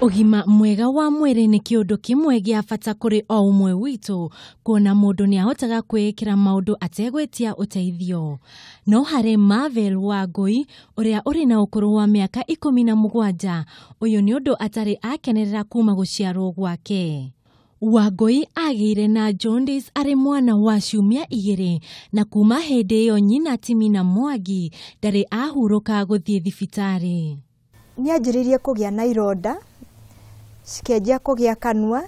Ugima mwega wa mwiri ni kiundu kimwe gia bata kuri o umwe witu, kuona mundu ni ahotaga kwikira maundu ategwetia uteithio. No hari Marvel Wangui, uria uri na ukuru wa miaka 17, uyu ni undu atari akenerera kuma guciarwo gwake. Wangui agire na jaundice ari mwana wa ciumia 2, na kuma hindi iyo nyina Timina Mwangi ndari ahuruka guthie thibitari. Nianjiririe kugia na ironda, cikenjia kugia kanua,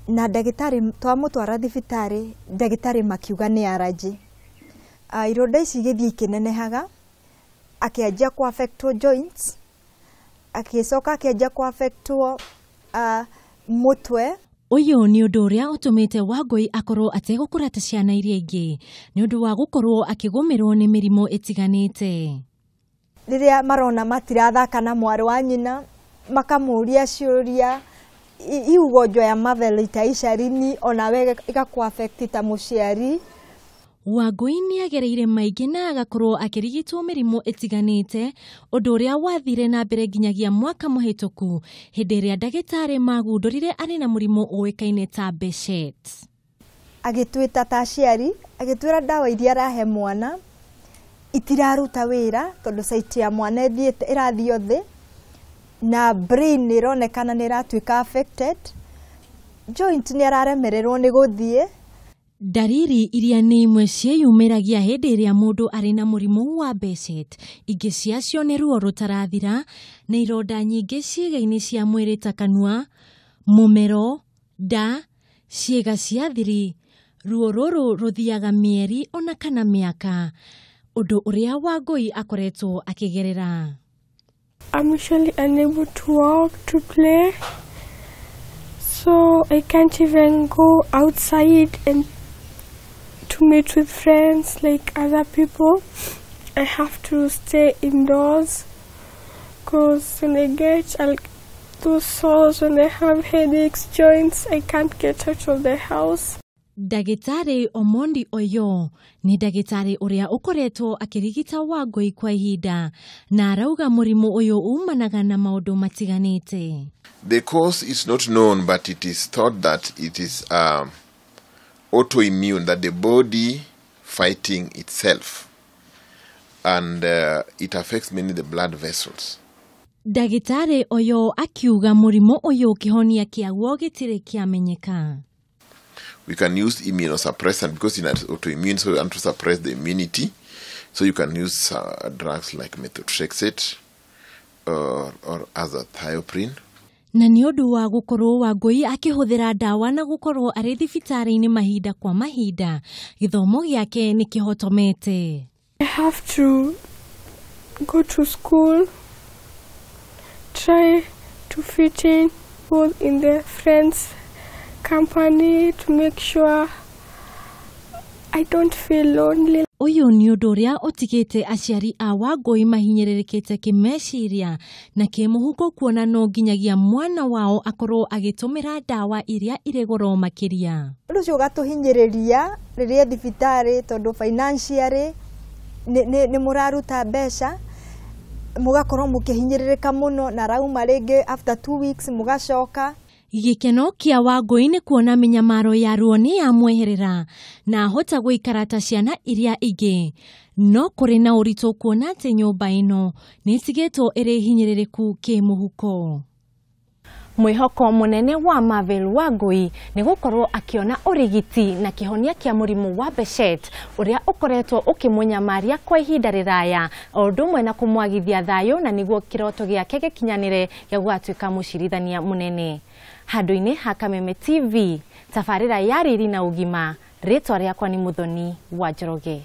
na ndagitari twamutwara thibitari, ndagitari makiuga ni allergy. Ironda ici igithii ikinenehaga, akianjia ku affect joints, akicoka akianjia ku affect mutwe. Uyu ni undu uria utumite Wangui akorwo ategukura ta ciana iria ingi, ni undu wa gukorwo akigumirwo ni mirimu itiganite. Riria marona matirathaka na mwari wa nyina, makamuria ciuria, iugonjwa ya Marvel itaisha rini, ona we igaku affect ta muciari. Wangui ni agereire maingi na agakorwo akirigitwo mirimu itiganite, undu uria wathire na mbere nginyagia mwaka muhituku, hindi iria ndagitari magundurire ari na murimu uikaine ta Behcets. Agitwita ta aciari, agitwira dawa iria arahe mwana itiraruta wira, tondu site ya mwana irathio thi, na brain ironekana ni iratuika affected, joint ni araremererwo ni guthie. Dariri iria ni imwe cieyumiragia hindi iria mundu ari na murimu wa Behcets. Ingi ciacio ni ruo rutarathira, na ironda nyingi ciĩga-inĩ cia mwĩrĩ ta kanua, mumero, nda, ciĩga cia thiri. Ruo ruru ruthiaga mieri ona kana miaka, undu uria Wangui akoretwo akigerera. I'm usually unable to walk, to play, so I can't even go outside and to meet with friends like other people. I have to stay indoors because when I get those sores, when I have headaches, joints, I can't get out of the house. Ndagitari Omondi Oyo ni ndagitari uria ukoretwo akirigita Wangui kwa ihinda, na arauga murimu uyu umanaga na maundu matiganite. The cause is not known, but it is thought that it is autoimmune, that the body fighting itself, and it affects mainly the blood vessels. Ndagitari Oyo akiuga murimu uyu kihonia kiaguo gitire kiamenyeka. We can use immunosuppressant because in autoimmune, so you want to suppress the immunity. So you can use drugs like methotrexate or azathioprine. Na ni undu wa gukorwo Wangui akihuthira dawa na gukorwo ari thibitari-ini mahinda kwa mahinda, githomo giake ni kihotomete. I have to go to school, try to fit in both in the friends company to make sure I don't feel lonely. Uyu ni undu uria utigite aciari a Wangui mahinyĩrĩrĩkĩte kimeciria na kimuhuko, kuona no nginyagia mwana wao akorwo agitumira dawa iria iri goro makiria. Undu ucio gatuhinyĩrĩria riria thibitari, tondu financially ni muraruta mbeca, mugakorwo mukihinyĩrĩrĩka muno, na rauma ringi after 2 weeks mugacoka. Gikeno kia Wangui ni kuona minyamaro ya ruo ni yamweherera, na ahota guikara ta ciana iria ingi. No kuri na uritu kuona ati nyumba ino ni itigetwo iri hinyĩrĩrĩku kimuhuko. Mwihoko munene wa Marvel Wangui ni gukorwo akiona urigiti na kihonia kia murimu wa Behcets uria ukoretwo ukimunyamaria kwa ihinda riraya, o undu umwe na kumwagithia thayo, na niguo kiroto giake gikinyanire gia gutwika mucirithania munene. Handu-ini ha Kameme TV, tabarĩra ya riri na ugima, ritwa riakwa ni Muthoni wa Njoroge.